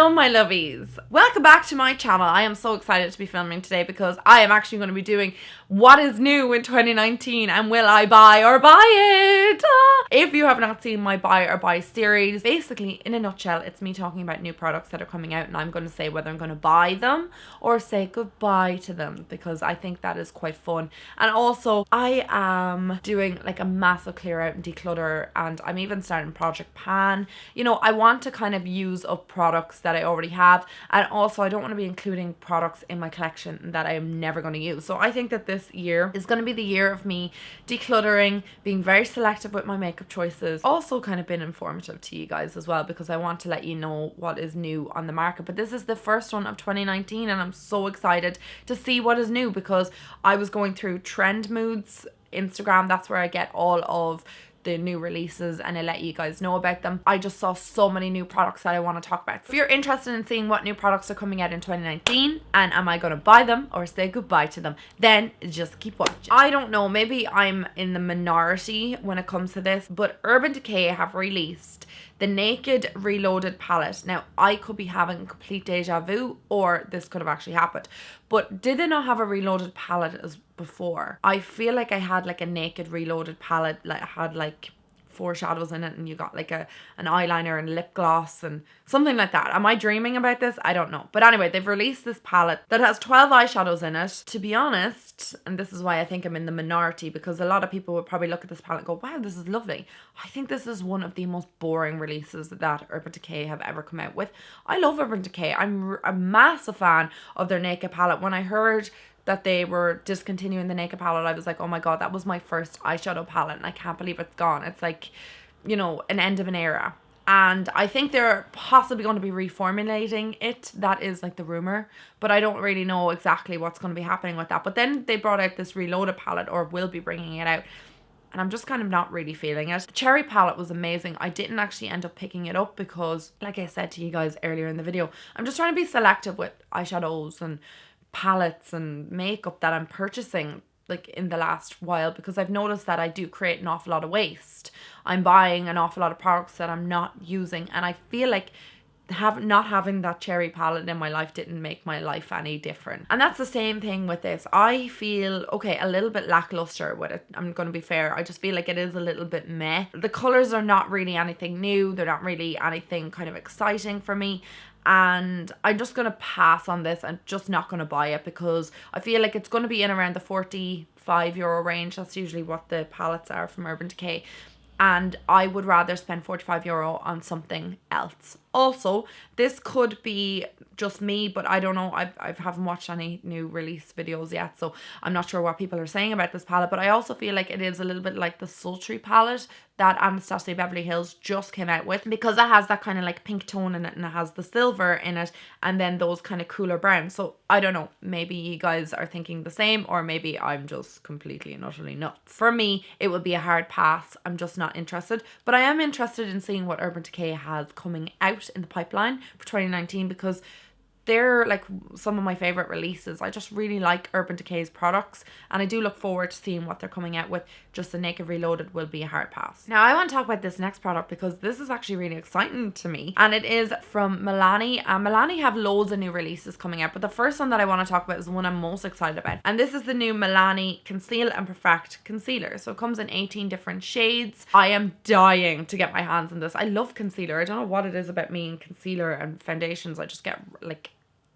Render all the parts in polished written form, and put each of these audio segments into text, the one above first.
Hello my lovies, welcome back to my channel. I am so excited to be filming today because I am actually going to be doing what is new in 2019 and will I buy or buy it? If you have not seen my buy or buy series, basically in a nutshell it's me talking about new products that are coming out and I'm going to say whether I'm going to buy them or say goodbye to them because I think that is quite fun. And also I am doing like a massive clear out and declutter, and I'm even starting Project Pan. You know, I want to kind of use up products that I already have, and also I don't want to be including products in my collection that I am never going to use. So I think that this year is going to be the year of me decluttering, being very selective with my makeup choices, also kind of been informative to you guys as well because I want to let you know what is new on the market. But this is the first one of 2019 and I'm so excited to see what is new because I was going through Trend Moods Instagram. That's where I get all of the new releases and I let you guys know about them. I just saw so many new products that I want to talk about. If you're interested in seeing what new products are coming out in 2019 and am I going to buy them or say goodbye to them, then just keep watching. I don't know, maybe I'm in the minority when it comes to this, but Urban Decay have released the Naked Reloaded palette. Now, I could be having complete deja vu or this could have actually happened. But did they not have a Reloaded palette as before? I feel like I had like a Naked Reloaded palette, like had like 4 shadows in it and you got like an eyeliner and lip gloss and something like that. Am I dreaming about this? I don't know. But anyway, they've released this palette that has 12 eyeshadows in it. To be honest, and this is why I think I'm in the minority, because a lot of people would probably look at this palette and go, wow, this is lovely. I think this is one of the most boring releases that Urban Decay have ever come out with. I love Urban Decay. I'm a massive fan of their Naked palette. When I heard that they were discontinuing the Naked palette, I was like, oh my god, that was my first eyeshadow palette and I can't believe it's gone. It's like, you know, an end of an era. And I think they're possibly going to be reformulating it. That is like the rumor, but I don't really know exactly what's going to be happening with that. But then they brought out this Reloaded palette, or will be bringing it out, and I'm just kind of not really feeling it. The Cherry palette was amazing. I didn't actually end up picking it up because, like I said to you guys earlier in the video, I'm just trying to be selective with eyeshadows and palettes and makeup that I'm purchasing like in the last while, because I've noticed that I do create an awful lot of waste. I'm buying an awful lot of products that I'm not using, and I feel like not having that Cherry palette in my life didn't make my life any different. And that's the same thing with this. I feel, okay, a little bit lackluster with it. I'm going to be fair. I just feel like it is a little bit meh. The colours are not really anything new. They're not really anything kind of exciting for me. And I'm just going to pass on this. I'm just not going to buy it because I feel like it's going to be in around the €45 range. That's usually what the palettes are from Urban Decay. And I would rather spend €45 on something else. Also, this could be just me, but I don't know. I haven't watched any new release videos yet, so I'm not sure what people are saying about this palette. But I also feel like it is a little bit like the Sultry palette that Anastasia Beverly Hills just came out with, because it has that kind of like pink tone in it and it has the silver in it and then those kind of cooler browns. So I don't know, maybe you guys are thinking the same, or maybe I'm just completely and utterly nuts. For me, it would be a hard pass. I'm just not interested, but I am interested in seeing what Urban Decay has coming out in the pipeline for 2019 because they're like some of my favorite releases. I just really like Urban Decay's products and I do look forward to seeing what they're coming out with. Just the Naked Reloaded will be a hard pass. Now I want to talk about this next product because this is actually really exciting to me, and it is from Milani. Milani have loads of new releases coming out, but the first one that I want to talk about is the one I'm most excited about, and this is the new Milani Conceal and Perfect Concealer. So it comes in 18 different shades. I am dying to get my hands on this. I love concealer. I don't know what it is about me and concealer and foundations. I just get like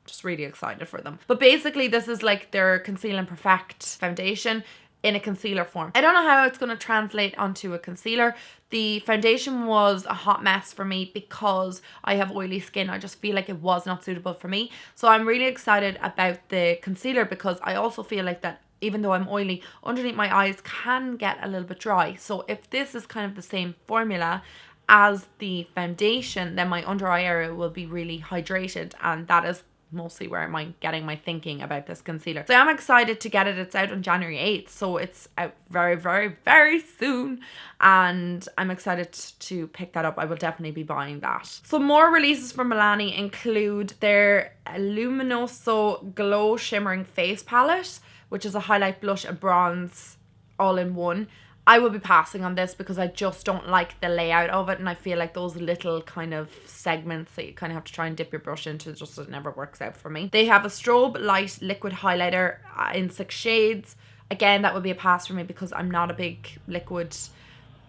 just really excited for them. But basically this is like their Conceal and Perfect foundation in a concealer form. I don't know how it's going to translate onto a concealer. The foundation was a hot mess for me because I have oily skin. I just feel like it was not suitable for me. So I'm really excited about the concealer because I also feel like that even though I'm oily, underneath my eyes can get a little bit dry. So if this is kind of the same formula as the foundation, then my under eye area will be really hydrated, and that is mostly where I'm getting my thinking about this concealer. So I'm excited to get it. It's out on January 8th, so it's out very, very, very soon, and I'm excited to pick that up. I will definitely be buying that. Some more releases from Milani include their Luminoso Glow Shimmering Face Palette, which is a highlight, blush and bronze all in one. I will be passing on this because I just don't like the layout of it, and I feel like those little kind of segments that you kind of have to try and dip your brush into, just it never works out for me. They have a strobe light liquid highlighter in 6 shades. Again, that would be a pass for me because I'm not a big liquid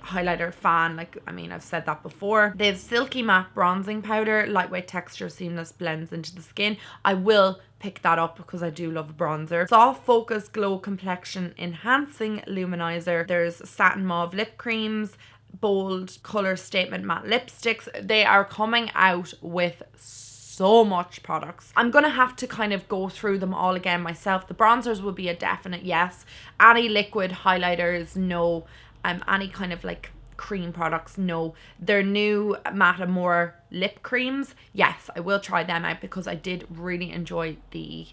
highlighter fan. Like, I mean, I've said that before. They have silky matte bronzing powder, lightweight texture, seamless, blends into the skin. I will pick that up because I do love a bronzer. Soft focus glow complexion enhancing luminizer. There's satin mauve lip creams, bold color statement matte lipsticks. They are coming out with so much products. I'm gonna have to kind of go through them all again myself. The bronzers will be a definite yes. Any liquid highlighters, no. Any kind of like cream products, no. Their new Matte Amore lip creams, yes, I will try them out because I did really enjoy the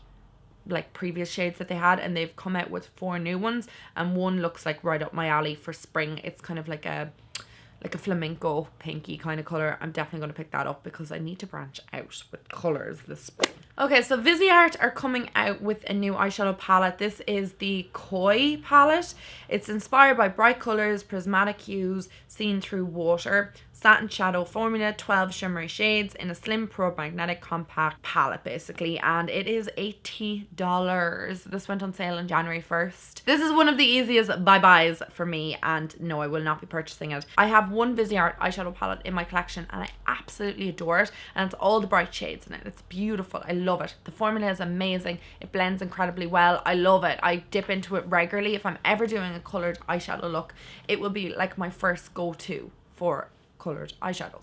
like previous shades that they had, and they've come out with 4 new ones, and one looks like right up my alley for spring. It's kind of like a flamenco pinky kind of color. I'm definitely going to pick that up because I need to branch out with colors this spring. Okay, so Visart are coming out with a new eyeshadow palette. This is the Coy palette. It's inspired by bright colors, prismatic hues, seen through water, satin shadow formula, 12 shimmery shades in a slim probe magnetic compact palette basically, and it is $80. This went on sale on January 1st. This is one of the easiest buy-buys for me, and no, I will not be purchasing it. I have one Visart eyeshadow palette in my collection and I absolutely adore it, and it's all the bright shades in it. It's beautiful. I love it. The formula is amazing. It blends incredibly well. I love it. I dip into it regularly. If I'm ever doing a coloured eyeshadow look, it will be like my first go-to for coloured eyeshadows.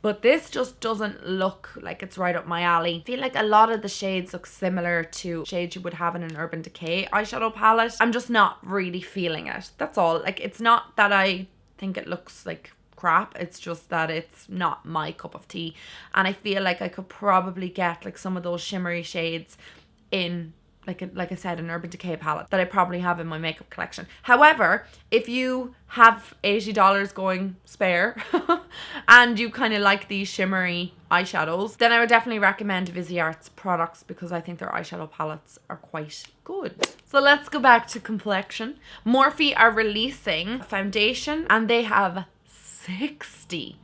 But this just doesn't look like it's right up my alley. I feel like a lot of the shades look similar to shades you would have in an Urban Decay eyeshadow palette. I'm just not really feeling it. That's all. Like, it's not that I think it looks like crap, it's just that it's not my cup of tea, and I feel like I could probably get like some of those shimmery shades in like I said, an Urban Decay palette that I probably have in my makeup collection. However, if you have $80 going spare and you kind of like these shimmery eyeshadows, then I would definitely recommend Visart's products because I think their eyeshadow palettes are quite good. So let's go back to complexion. Morphe are releasing a foundation, and they have 60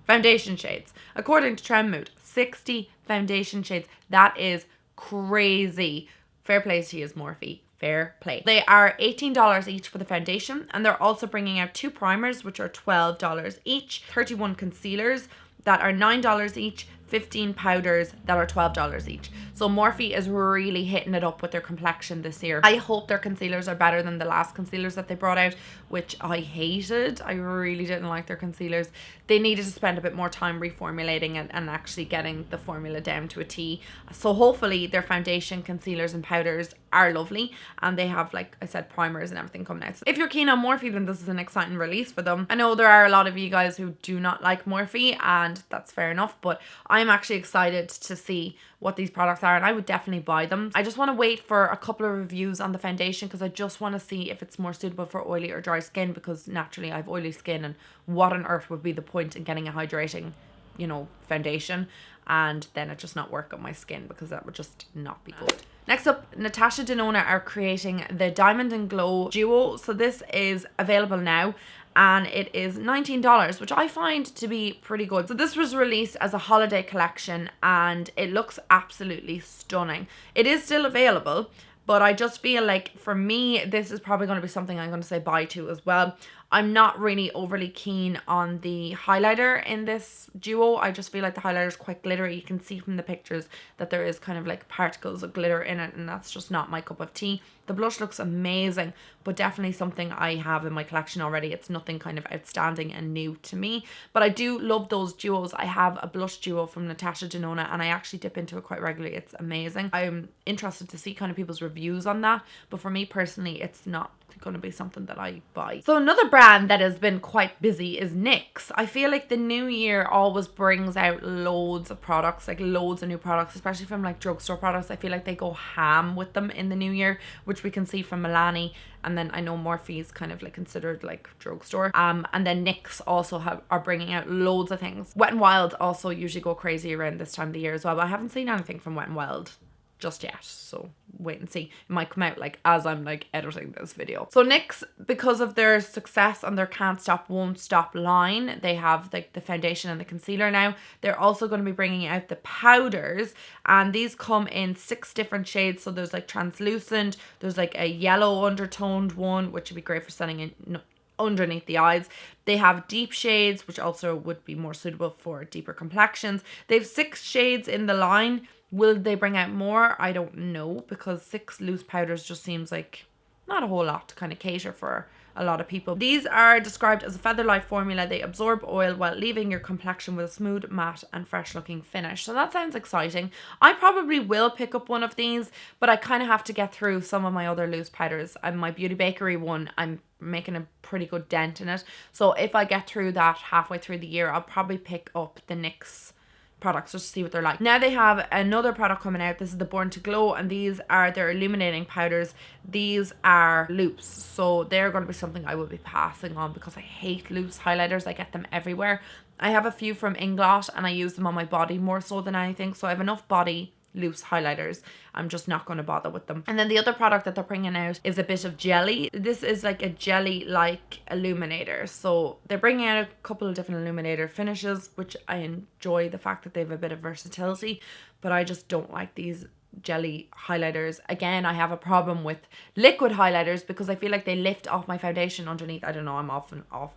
foundation shades. According to Trend Mood, 60 foundation shades. That is crazy. Fair play to you, Morphe. Fair play. They are $18 each for the foundation, and they're also bringing out 2 primers, which are $12 each, 31 concealers that are $9 each, 15 powders that are $12 each. So Morphe is really hitting it up with their complexion this year. I hope their concealers are better than the last concealers that they brought out, which I hated. I really didn't like their concealers. They needed to spend a bit more time reformulating and actually getting the formula down to a T. So hopefully their foundation, concealers and powders are lovely, and they have, like I said, primers and everything coming out. So if you're keen on Morphe, then this is an exciting release for them. I know there are a lot of you guys who do not like Morphe, and that's fair enough, but I'm actually excited to see what these products are, and I would definitely buy them. I just want to wait for a couple of reviews on the foundation because I just want to see if it's more suitable for oily or dry skin, because naturally I have oily skin, and what on earth would be the point in getting a hydrating, you know, foundation and then it just not work on my skin, because that would just not be good. Next up, Natasha Denona are creating the Diamond and Glow Duo. So this is available now, and it is $19, which I find to be pretty good. So this was released as a holiday collection, and it looks absolutely stunning. It is still available, but I just feel like for me, this is probably going to be something I'm going to say bye to as well. I'm not really overly keen on the highlighter in this duo. I just feel like the highlighter is quite glittery. You can see from the pictures that there is kind of like particles of glitter in it, and that's just not my cup of tea. The blush looks amazing, but definitely something I have in my collection already. It's nothing kind of outstanding and new to me, but I do love those duos. I have a blush duo from Natasha Denona, and I actually dip into it quite regularly. It's amazing. I'm interested to see kind of people's reviews on that, but for me personally, it's not going to be something that I buy. So another brand that has been quite busy is NYX. I feel like the new year always brings out loads of products, like loads of new products, especially from like drugstore products. I feel like they go ham with them in the new year, which we can see from Milani, and then I know Morphe is kind of like considered like drugstore. And then NYX also are bringing out loads of things. Wet n Wild also usually go crazy around this time of the year as well, but I haven't seen anything from Wet n Wild just yet, so wait and see. It might come out like as I'm like editing this video. So NYX, because of their success on their Can't Stop Won't Stop line, they have like the foundation and the concealer now. They're also going to be bringing out the powders, and these come in 6 different shades. So there's like translucent, there's like a yellow undertoned one, which would be great for setting in underneath the eyes. They have deep shades, which also would be more suitable for deeper complexions. They have 6 shades in the line. Will they bring out more? I don't know, because 6 loose powders just seems like not a whole lot to kind of cater for a lot of people. These are described as a feather-light formula. They absorb oil while leaving your complexion with a smooth, matte and fresh looking finish. So that sounds exciting. I probably will pick up one of these, but I kind of have to get through some of my other loose powders. And my Beauty Bakery one, I'm making a pretty good dent in it. So if I get through that halfway through the year, I'll probably pick up the NYX products just to see what they're like. Now they have another product coming out. This is the Born to Glow, and these are their illuminating powders. These are loose, so they're going to be something I will be passing on because I hate loose highlighters. I get them everywhere. I have a few from Inglot and I use them on my body more so than anything, so I have enough body loose highlighters. I'm just not going to bother with them. And then the other product that they're bringing out is a bit of jelly. This is like a jelly like illuminator. So they're bringing out a couple of different illuminator finishes, which I enjoy the fact that they have a bit of versatility, but I just don't like these jelly highlighters. Again, I have a problem with liquid highlighters because I feel like they lift off my foundation underneath. I don't know, I'm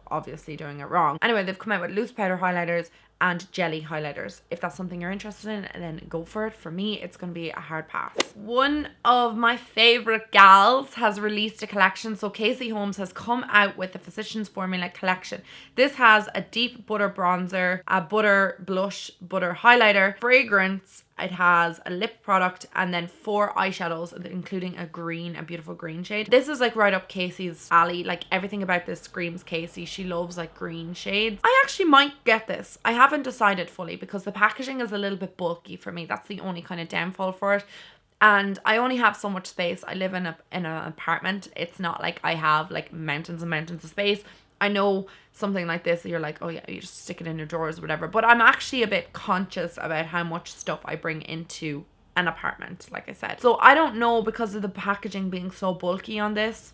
obviously doing it wrong. Anyway, they've come out with loose powder highlighters and jelly highlighters. If that's something you're interested in, then go for it. For me, it's going to be a hard pass. One of my favorite gals has released a collection. So Casey Holmes has come out with the Physicians Formula collection. This has a deep butter bronzer, a butter blush, butter highlighter, fragrance. It has a lip product and then 4 eyeshadows, including a beautiful green shade. This is like right up Casey's alley. Like everything about this screams Casey. She loves like green shades. I actually might get this. I haven't decided fully because the packaging is a little bit bulky for me. That's the only kind of downfall for it. And I only have so much space. I live in an apartment. It's not like I have like mountains and mountains of space. I know something like this, you're like, oh yeah, you just stick it in your drawers or whatever. But I'm actually a bit conscious about how much stuff I bring into an apartment, like I said. So I don't know, because of the packaging being so bulky on this,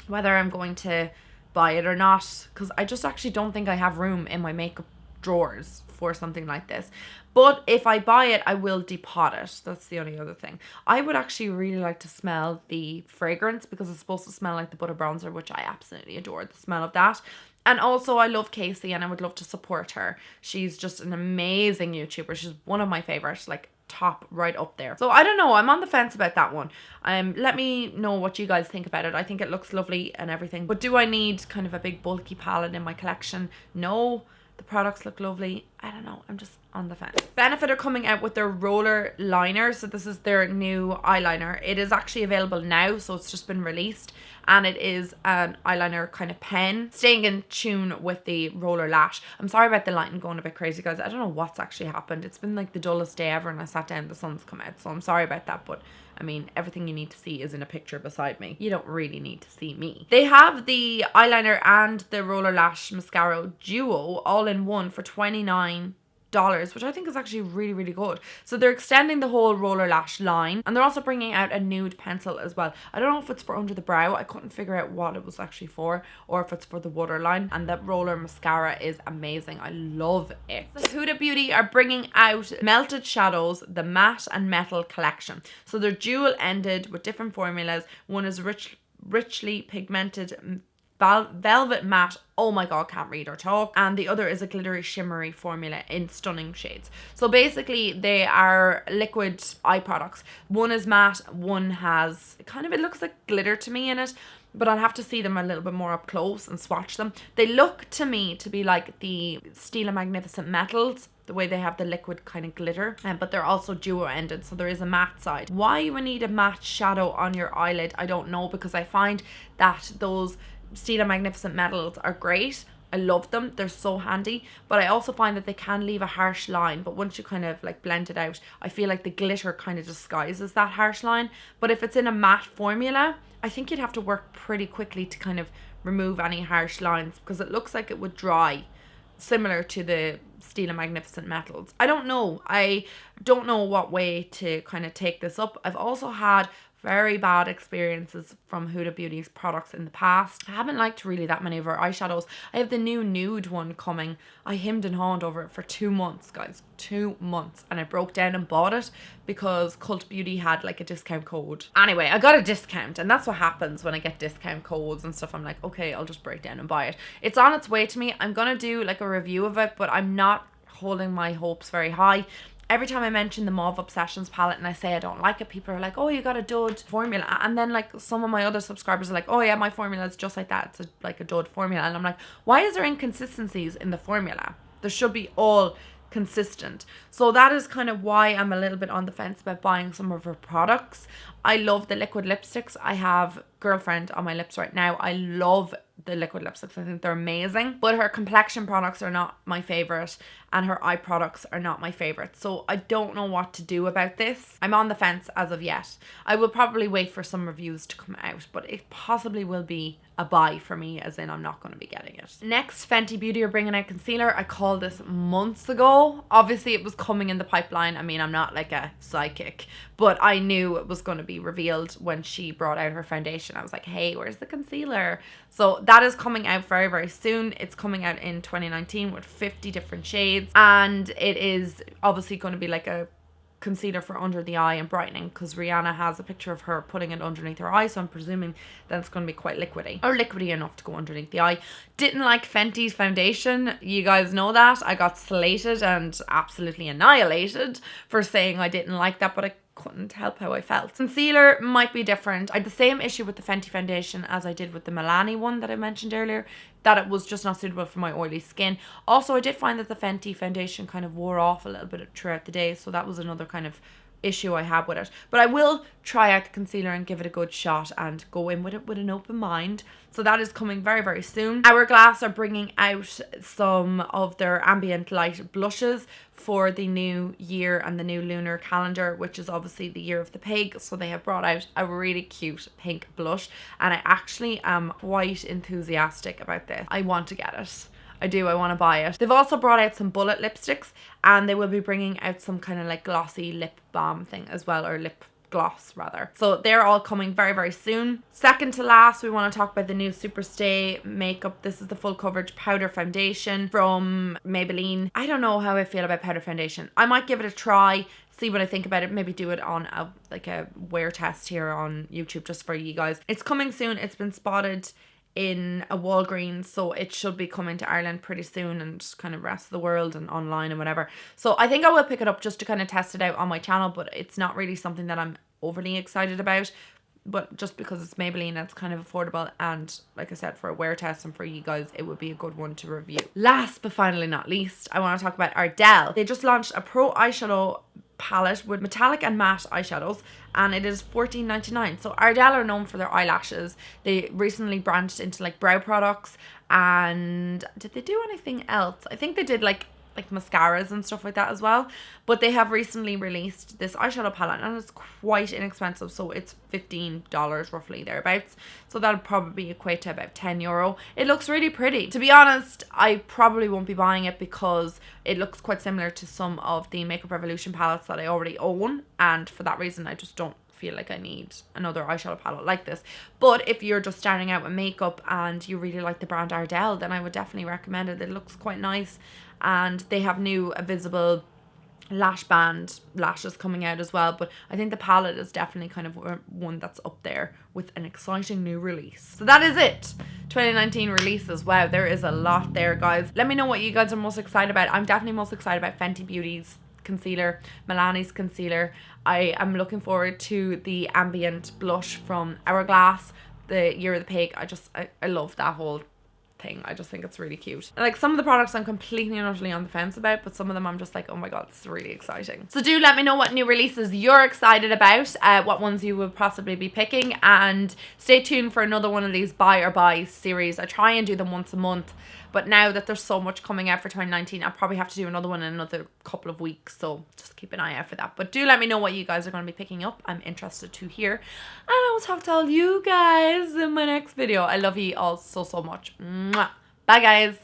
whether I'm going to buy it or not. Because I just actually don't think I have room in my makeup drawers for something like this. But if I buy it, I will depot it. That's the only other thing. I would actually really like to smell the fragrance because it's supposed to smell like the butter bronzer, which I absolutely adore the smell of that. And also I love Casey and I would love to support her. She's just an amazing YouTuber. She's one of my favorites, like top right up there. So I don't know, I'm on the fence about that one. Let me know what you guys think about it. I think it looks lovely and everything. But do I need kind of a big bulky palette in my collection? No. The products look lovely. I don't know. I'm just on the fence. Benefit are coming out with their roller liner. So this is their new eyeliner. It is actually available now. So it's just been released. And it is an eyeliner kind of pen. Staying in tune with the roller lash. I'm sorry about the lighting going a bit crazy, guys. I don't know what's actually happened. It's been like the dullest day ever. And I sat down, the sun's come out. So I'm sorry about that. But I mean, everything you need to see is in a picture beside me. You don't really need to see me. They have the eyeliner and the roller lash mascara duo all in one for $29, which I think is actually really, really good. So they're extending the whole roller lash line, and they're also bringing out a nude pencil as well. I don't know if it's for under the brow. I couldn't figure out what it was actually for, or if it's for the waterline. And that roller mascara is amazing. I love it. So Huda Beauty are bringing out Melted Shadows, the matte and metal collection. So they're dual ended with different formulas. One is richly pigmented velvet matte, oh my god, can't read or talk, and the other is a glittery shimmery formula in stunning shades. So basically they are liquid eye products. One is matte, one has kind of, it looks like glitter to me in it, but I'll have to see them a little bit more up close and swatch them. They look to me to be like the Stila Magnificent Metals, the way they have the liquid kind of glitter, but they're also duo ended, so there is a matte side. Why you would need a matte shadow on your eyelid, I don't know, because I find that those Stila Magnificent Metals are great. I love them. They're so handy. But I also find that they can leave a harsh line. But once you kind of like blend it out, I feel like the glitter kind of disguises that harsh line. But if it's in a matte formula, I think you'd have to work pretty quickly to kind of remove any harsh lines, because it looks like it would dry similar to the Steel and Magnificent Metals. I don't know. I don't know what way to kind of take this up. I've also had very bad experiences from Huda Beauty's products in the past. I haven't liked really that many of her eyeshadows. I have the new nude one coming. I hemmed and hawed over it for 2 months, guys. 2 months. And I broke down and bought it because Cult Beauty had like a discount code. Anyway, I got a discount, and that's what happens when I get discount codes and stuff. I'm like, okay, I'll just break down and buy it. It's on its way to me. I'm gonna do like a review of it, but I'm not holding my hopes very high. Every time I mention the Mauve Obsessions palette and I say I don't like it, people are like, oh, you got a dud formula. And then like some of my other subscribers are like, oh yeah, my formula is just like that. It's like a dud formula. And I'm like, why is there inconsistencies in the formula? There should be all consistent. So that is kind of why I'm a little bit on the fence about buying some of her products. I love the liquid lipsticks. I have Girlfriend on my lips right now. I love the liquid lipsticks. I think they're amazing. But her complexion products are not my favorite, and her eye products are not my favorite. So I don't know what to do about this. I'm on the fence as of yet. I will probably wait for some reviews to come out, but it possibly will be a buy for me, as in I'm not going to be getting it. Next, Fenty Beauty are bringing out concealer. I called this months ago. Obviously it was coming in the pipeline. I mean, I'm not like a psychic, but I knew it was going to be revealed when she brought out her foundation. I was like, hey, where's the concealer? So that is coming out very, very soon. It's coming out in 2019 with 50 different shades, and it is obviously going to be like a concealer for under the eye and brightening, because Rihanna has a picture of her putting it underneath her eye, so I'm presuming that it's going to be quite liquidy, or liquidy enough to go underneath the eye. Didn't like Fenty's foundation. You guys know that. I got slated and absolutely annihilated for saying I didn't like that, but I couldn't help how I felt. Concealer might be different. I had the same issue with the Fenty foundation as I did with the Milani one that I mentioned earlier, that it was just not suitable for my oily skin. Also, I did find that the Fenty foundation kind of wore off a little bit throughout the day, so that was another kind of issue I had with it. But I will try out the concealer and give it a good shot and go in with it with an open mind. So that is coming very, very soon. Hourglass are bringing out some of their ambient light blushes for the new year and the new lunar calendar, which is obviously the year of the pig. So they have brought out a really cute pink blush, and I actually am quite enthusiastic about this. I want to get it. I do, I want to buy it. They've also brought out some bullet lipsticks, and they will be bringing out some kind of like glossy lip balm thing as well, or lip gloss rather. So they're all coming very, very soon. Second to last, we want to talk about the new Superstay makeup. This is the full coverage powder foundation from Maybelline. I don't know how I feel about powder foundation. I might give it a try, see what I think about it, maybe do it on a wear test here on YouTube just for you guys. It's coming soon. It's been spotted in a Walgreens, so it should be coming to Ireland pretty soon, and kind of rest of the world and online and whatever. So I think I will pick it up just to kind of test it out on my channel, but it's not really something that I'm overly excited about. But just because it's Maybelline, it's kind of affordable, and like I said, for a wear test and for you guys, it would be a good one to review. Last but finally not least, I want to talk about Ardell. They just launched a pro eyeshadow palette with metallic and matte eyeshadows, and it is $14.99. So Ardell are known for their eyelashes. They recently branched into like brow products, and did they do anything else? I think they did like mascaras and stuff like that as well. But they have recently released this eyeshadow palette, and it's quite inexpensive. So it's $15 roughly thereabouts. So that'll probably equate to about €10. It looks really pretty. To be honest, I probably won't be buying it because it looks quite similar to some of the Makeup Revolution palettes that I already own. And for that reason, I just don't feel like I need another eyeshadow palette like this. But if you're just starting out with makeup and you really like the brand Ardell, then I would definitely recommend it. It looks quite nice, and they have new visible lash band lashes coming out as well. But I think the palette is definitely kind of one that's up there with an exciting new release. So that is it. 2019 releases. Wow, there is a lot there, guys. Let me know what you guys are most excited about. I'm definitely most excited about Fenty Beauty's concealer, Milani's concealer. I am looking forward to the ambient blush from Hourglass, the Year of the Pig. I love that whole thing. I just think it's really cute. Like, some of the products I'm completely and utterly on the fence about, but some of them I'm just like, oh my god, this is really exciting. So do let me know what new releases you're excited about, what ones you would possibly be picking, and stay tuned for another one of these buy or buy series. I try and do them once a month, but now that there's so much coming out for 2019, I'll probably have to do another one in another couple of weeks, so just keep an eye out for that. But do let me know what you guys are going to be picking up. I'm interested to hear, and I will talk to all you guys in my next video. I love you all so much. Mwah. Bye guys.